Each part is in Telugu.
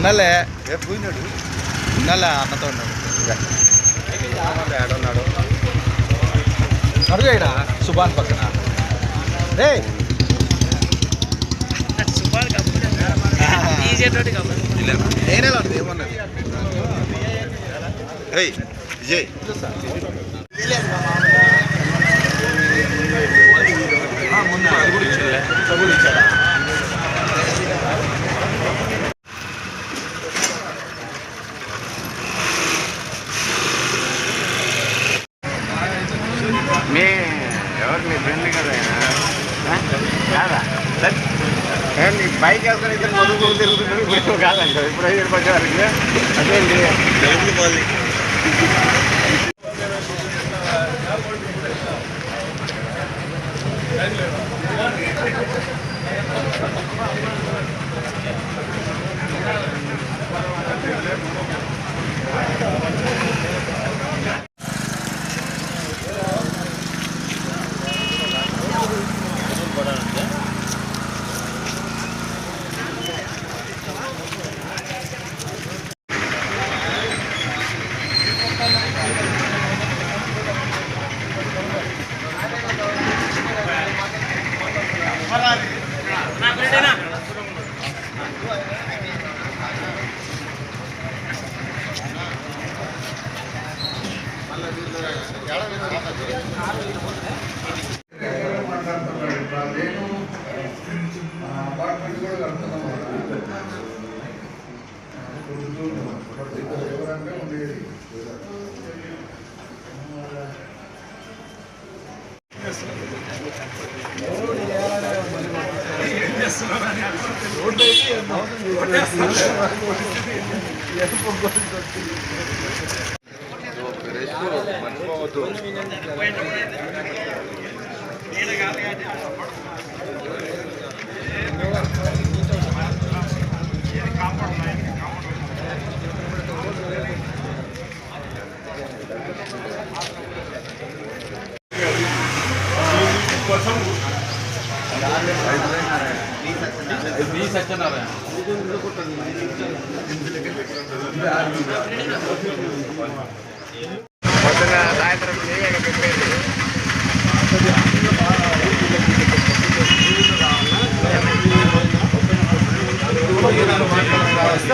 ఉన్నలే రేపు పోయినాడు ఉన్నలే అన్నతో ఉన్నాడు ఏడున్నాడు అడుగుడా సుభాన్ పక్కన రే నేనే ఏమన్నది విజయ్ ముందు అది కూడా ఇచ్చాడా ఎవరు మీ ఫ్రెండ్ కదా కాదా నీ బైక్ వేసుకొని ఇద్దరు మధుకు తిరుగుతున్నాడు ఇప్పుడు కాదంట ఇప్పుడు 5 రూపాయల వరకు అదేంటి సత్యనారాయణ పొద్దున సాయంత్రం పెట్టేది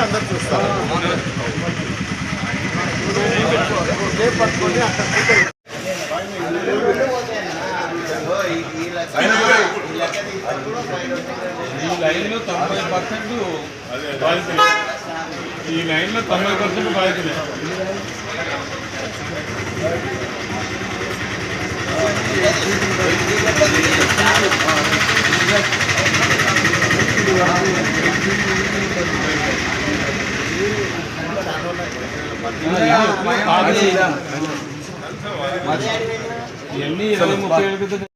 అందరు చూస్తారు పట్టుకొని ఈ లైన్లో 90% బాధితులే ఈ లైన్లో 90% బాధితులే ఇవన్నీ 20-30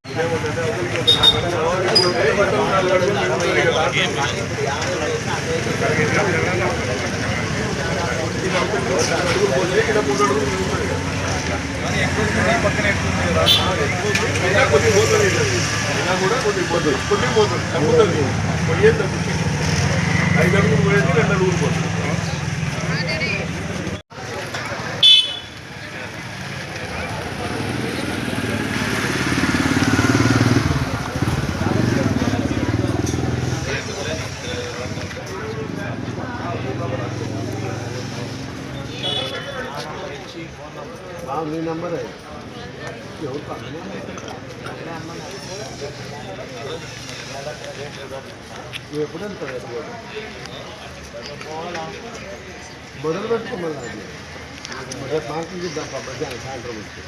మీ నెంబర్ ఎప్పుడు వెళ్తారు మొదలు పెట్టుకోమన్నా రేపు మార్కెట్ ఇద్దాం మధ్యాహ్నం సాయంత్రం వచ్చి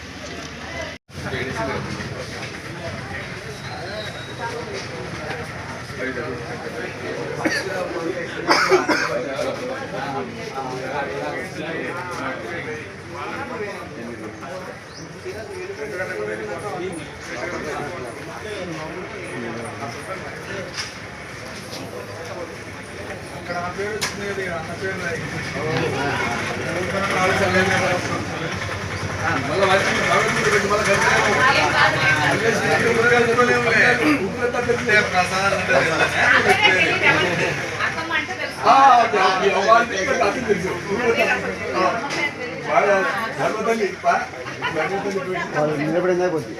నిలబడిందా కొద్ది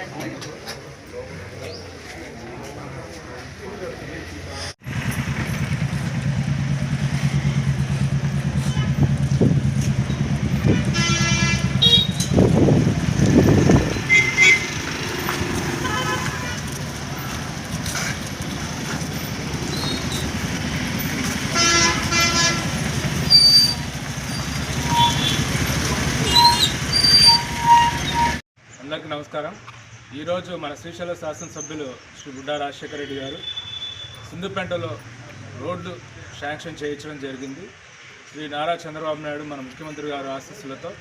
అందరికీ నమస్కారం. ఈరోజు మన శ్రీశైలం శాసనసభ్యులు శ్రీ బుడ్డా రాజశేఖర రెడ్డి గారు సింధుపెంటలో రోడ్డు శాంక్షన్ చేయించడం జరిగింది. శ్రీ నారా చంద్రబాబు నాయుడు మన ముఖ్యమంత్రి గారి ఆశీస్సులతో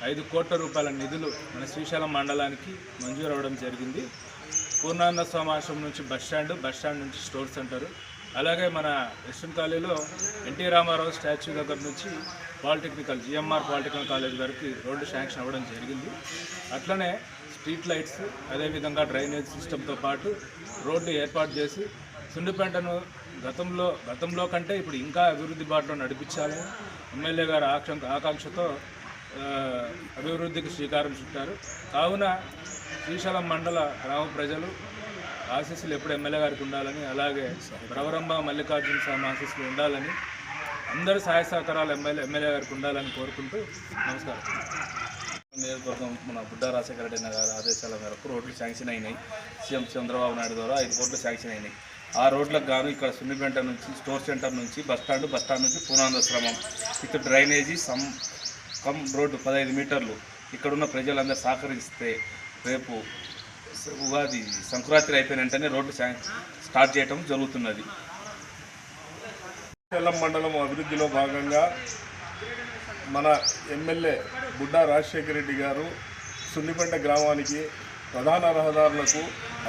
5 కోట్ల రూపాయల నిధులు మన శ్రీశైలం మండలానికి మంజూరు అవ్వడం జరిగింది. పూర్ణానంద స్వామి ఆశ్రమం నుంచి బస్టాండ్ నుంచి స్టోర్ సెంటరు, అలాగే మన వెస్టర్న్ కాలేజీలో ఎన్టీ రామారావు స్టాచ్యూ దగ్గర నుంచి జిఎంఆర్ పాలిటెక్నికల్ కాలేజ్ వరకు రోడ్డు శాంక్షన్ అవ్వడం జరిగింది. అట్లనే స్ట్రీట్ లైట్స్, అదేవిధంగా డ్రైనేజ్ సిస్టంతో పాటు రోడ్డు ఏర్పాటు చేసి సింధుపెంటను గతంలో కంటే ఇప్పుడు ఇంకా అభివృద్ధి బాటలో నడిపించాలని ఎమ్మెల్యే గారు ఆకాంక్షతో అభివృద్ధికి శ్రీకారం చుట్టారు. కావున శ్రీశైలం మండల గ్రామ ప్రజలు ఆశీస్సులు ఎప్పుడు ఎమ్మెల్యే గారికి ఉండాలని, అలాగే భ్రవరంబ మల్లికార్జున స్వామి ఆశీస్సులు ఉండాలని, అందరి సహాయ సహకారాలు ఎమ్మెల్యే గారికి ఉండాలని కోరుకుంటూ నమస్కారం. నియోజకవర్గం మన బుడ్డా రాజశేఖర రెడ్డి గారి ఆదేశాల మేరకు రోడ్లు శాంక్షన్ అయినాయి. సీఎం చంద్రబాబు నాయుడు ద్వారా 5 కోట్లు శాంక్షన్ అయినాయి. ఆ రోడ్లకు గాను ఇక్కడ సింధుపెంట నుంచి స్టోర్ సెంటర్ నుంచి బస్టాండ్ నుంచి పూర్ణానందాశ్రమం ఇక్కడ డ్రైనేజీ రోడ్డు 15 మీటర్లు ఇక్కడున్న ప్రజలందరూ సహకరిస్తే రేపు ఉగాది సంక్రాంతి అయిపోయిన వెంటనే రోడ్డు స్టార్ట్ చేయడం జరుగుతున్నది. శ్రీశైలం మండలం అభివృద్ధిలో భాగంగా మన ఎమ్మెల్యే బుడ్డా రాజశేఖర రెడ్డి గారు సున్నిపెంట గ్రామానికి ప్రధాన రహదారులకు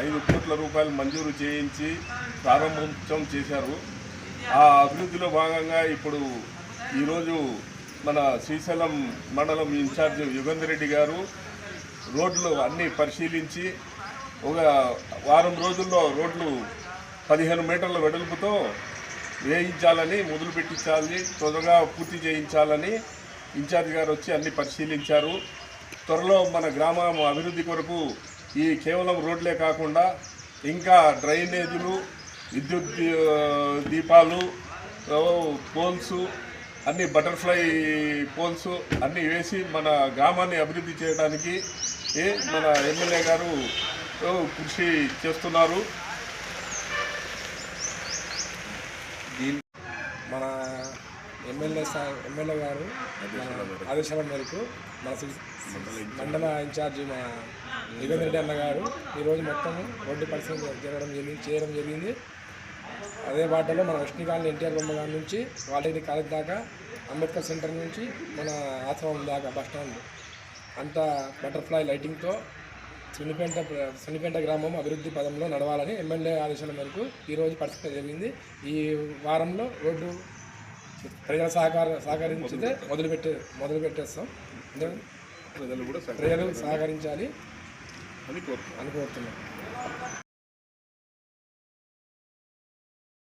5 కోట్ల రూపాయలు మంజూరు చేయించి ప్రారంభోత్సవం చేశారు. ఆ అభివృద్ధిలో భాగంగా ఇప్పుడు ఈరోజు మన శ్రీశైలం మండలం ఇన్ఛార్జ్ యుగంధర్ రెడ్డి గారు రోడ్లు అన్నీ పరిశీలించి ఒక వారం రోజుల్లో రోడ్లు 15 మీటర్ల వెడల్పుతో వేయించాలని, మొదలు పెట్టించాలని, త్వరగా పూర్తి చేయించాలని ఇన్ఛార్జ్ గారు వచ్చి అన్ని పరిశీలించారు. త్వరలో మన గ్రామం అభివృద్ధి కొరకు ఈ కేవలం రోడ్లే కాకుండా ఇంకా డ్రైనేజీలు, విద్యుత్ దీపాలు, పోల్స్ అన్ని బటర్ఫ్లై పోల్స్ అన్నీ వేసి మన గ్రామాన్ని అభివృద్ధి చేయడానికి మన ఎమ్మెల్యే గారు కృషి చేస్తున్నారు. మన ఎమ్మెల్యే గారు ఆదేశాల మేరకు మన మండల ఇన్ఛార్జి మా యుగంధర్ రెడ్డి అన్న గారు ఈరోజు మొత్తం రోడ్డు పరిశీలన చేయడం జరిగింది. అదే బాటలో మన వెస్టర్న్ కాలనీ ఎన్టీఆర్ బొమ్మ గారి నుంచి పాలిటెక్నిక్ కాలేజ్ దాకా, అంబేద్కర్ సెంటర్ నుంచి మన ఆశ్రమం దాకా బస్టాండ్ అంతా బటర్ఫ్లై లైటింగ్తో సున్నిపెంట గ్రామం అభివృద్ధి పదంలో నడవాలని ఎమ్మెల్యే ఆదేశాల మేరకు ఈరోజు పరిస్థితి జరిగింది. ఈ వారంలో రోడ్డు ప్రజల సహకరించితే మొదలుపెట్టేస్తాం. ప్రజలు సహకరించాలి అని కోరుతున్నాం.